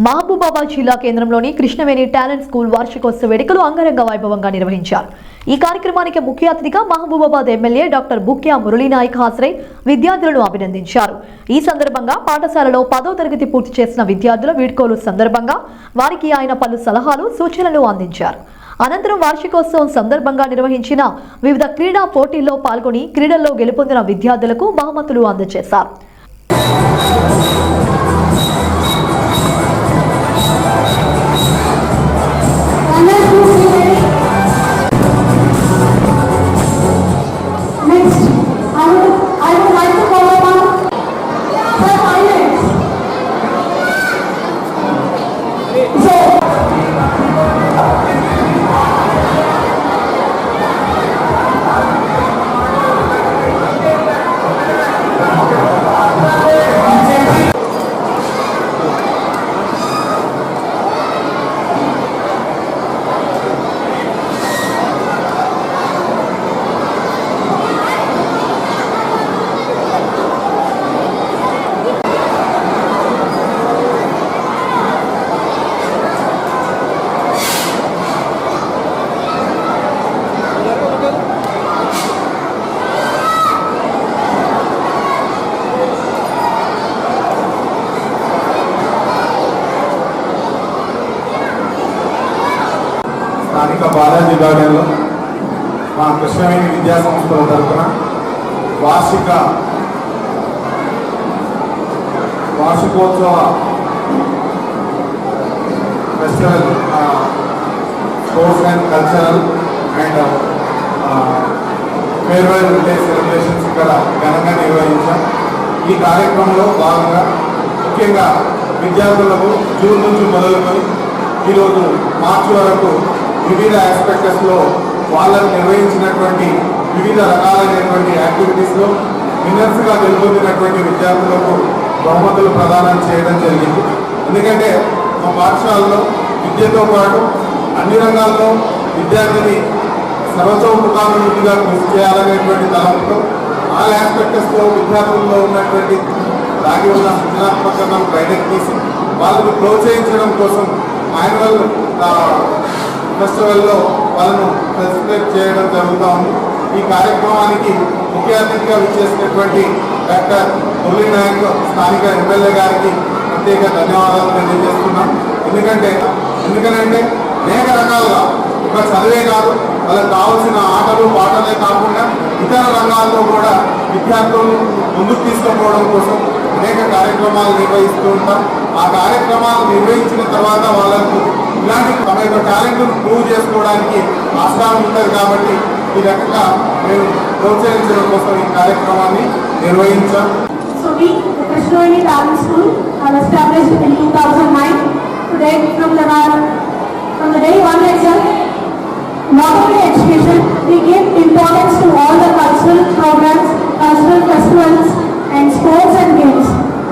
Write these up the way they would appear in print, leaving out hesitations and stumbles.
మహబూబాబాద్ జిల్లా కేంద్రంలోని Krishnaveni talent school వార్షికోత్సవ వేడుకలు అంగరంగ వైభవంగా నిర్వహించారు. ఈ కార్యక్రమానికి ముఖ్య అతిథిగా మహబూబాబాద్ ఎమ్మెల్యే డాక్టర్ బుక్యా మురళీనాయక్ హాజరై విద్యార్థులను అభినందించారు. ఈ సందర్భంగా పాఠశాలలో 10వ తరగతి పూర్తి చేసిన విద్యార్థుల వీడ్కోలు సందర్భంగా వారికి ఆయన పలు సలహాలు, సూచనలు అందించారు. అనంతరం వార్షికోత్సవం సందర్భంగా నిర్వహించిన వివిధ క్రీడా పోటీల్లో పాల్గొని క్రీడల్లో గెలుపొందిన విద్యార్థులకు బహుమతులు అందజేశారు. స్థానిక బాలాజీ గార్డెన్లో మా కృష్ణవేణి విద్యా సంస్థల తరఫున వార్షికోత్సవ festival sports and cultural and farewell day celebrations ఇక్కడ ఘనంగా నిర్వహించాం. ఈ కార్యక్రమంలో భాగంగా ముఖ్యంగా విద్యార్థులకు జూన్ నుంచి మొదలుకొని ఈరోజు మార్చి వరకు వివిధ ఆస్పెక్ట్స్లో వాళ్ళకు నిర్వహించినటువంటి వివిధ రకాలైనటువంటి యాక్టివిటీస్లో విన్నర్స్గా గెలుపొందినటువంటి విద్యార్థులకు బహుమతులు ప్రదానం చేయడం జరిగింది. ఎందుకంటే మా పాఠశాలలో విద్యతో పాటు అన్ని రంగాల్లో విద్యార్థిని సర్వతోముఖాభివృద్ధిగా కృషి చేయాలనేటువంటి తలంపుతో ఆల్ ఆస్పెక్ట్స్లో విద్యార్థుల్లో ఉన్నటువంటి దాగి ఉన్న సృజనాత్మకతను బయటకు తీసి వాళ్ళకు ప్రోత్సహించడం కోసం యాన్యువల్ ఫెస్టివల్లో వాళ్ళను పార్టిసిపేట్ చేయడం జరుగుతూ ఉంది. ఈ కార్యక్రమానికి ముఖ్య అతిథిగా విచ్చేసినటువంటి డాక్టర్ మురళీనాయక్ స్థానిక ఎమ్మెల్యే గారికి ప్రత్యేక ధన్యవాదాలు తెలియజేస్తున్నాం. ఎందుకంటే అనేక రకాలుగా ఒక చదివే కాదు, వాళ్ళకి కావాల్సిన ఆటలు పాటలే కాకుండా ఇతర రంగాల్లో కూడా విద్యార్థులను ముందుకు తీసుకుపోవడం కోసం అనేక కార్యక్రమాలు నిర్వహిస్తూ ఉంటాం. ఆ కార్యక్రమాలు నిర్వహించిన తర్వాత వాళ్ళకు ఇలాంటి తమ యొక్క టాలెంట్ను ప్రూవ్ చేసుకోవడానికి ఆస్కారం ఉంటుంది. కాబట్టి ఈ రకంగా మేము ప్రోత్సహించడం కోసం ఈ కార్యక్రమాన్ని నిర్వహించాం. So we, the Kృష్ణవేణి Talent School, have established in 2009. Today, from the day one itself, not only education, we give importance to all the cultural programs, cultural festivals, and sports and games.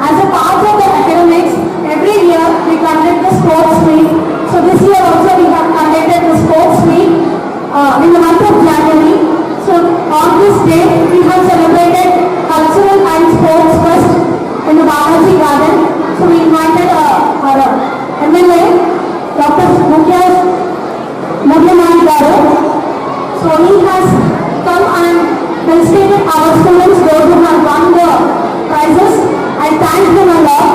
As a part of the academics, every year we conduct the sports meet. So this year also we have conducted the sports meet in the month of January. So on this day we have celebrated cultural and sports fest in the Balaji Garden. So we invited our MLA, Dr. Bukya Muruganathan. So he has come and felicitated our students, those who have won the prizes. I thank him a lot.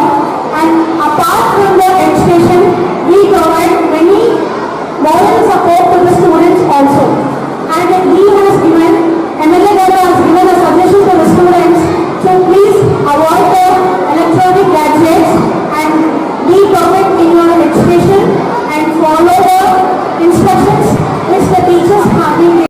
And apart from the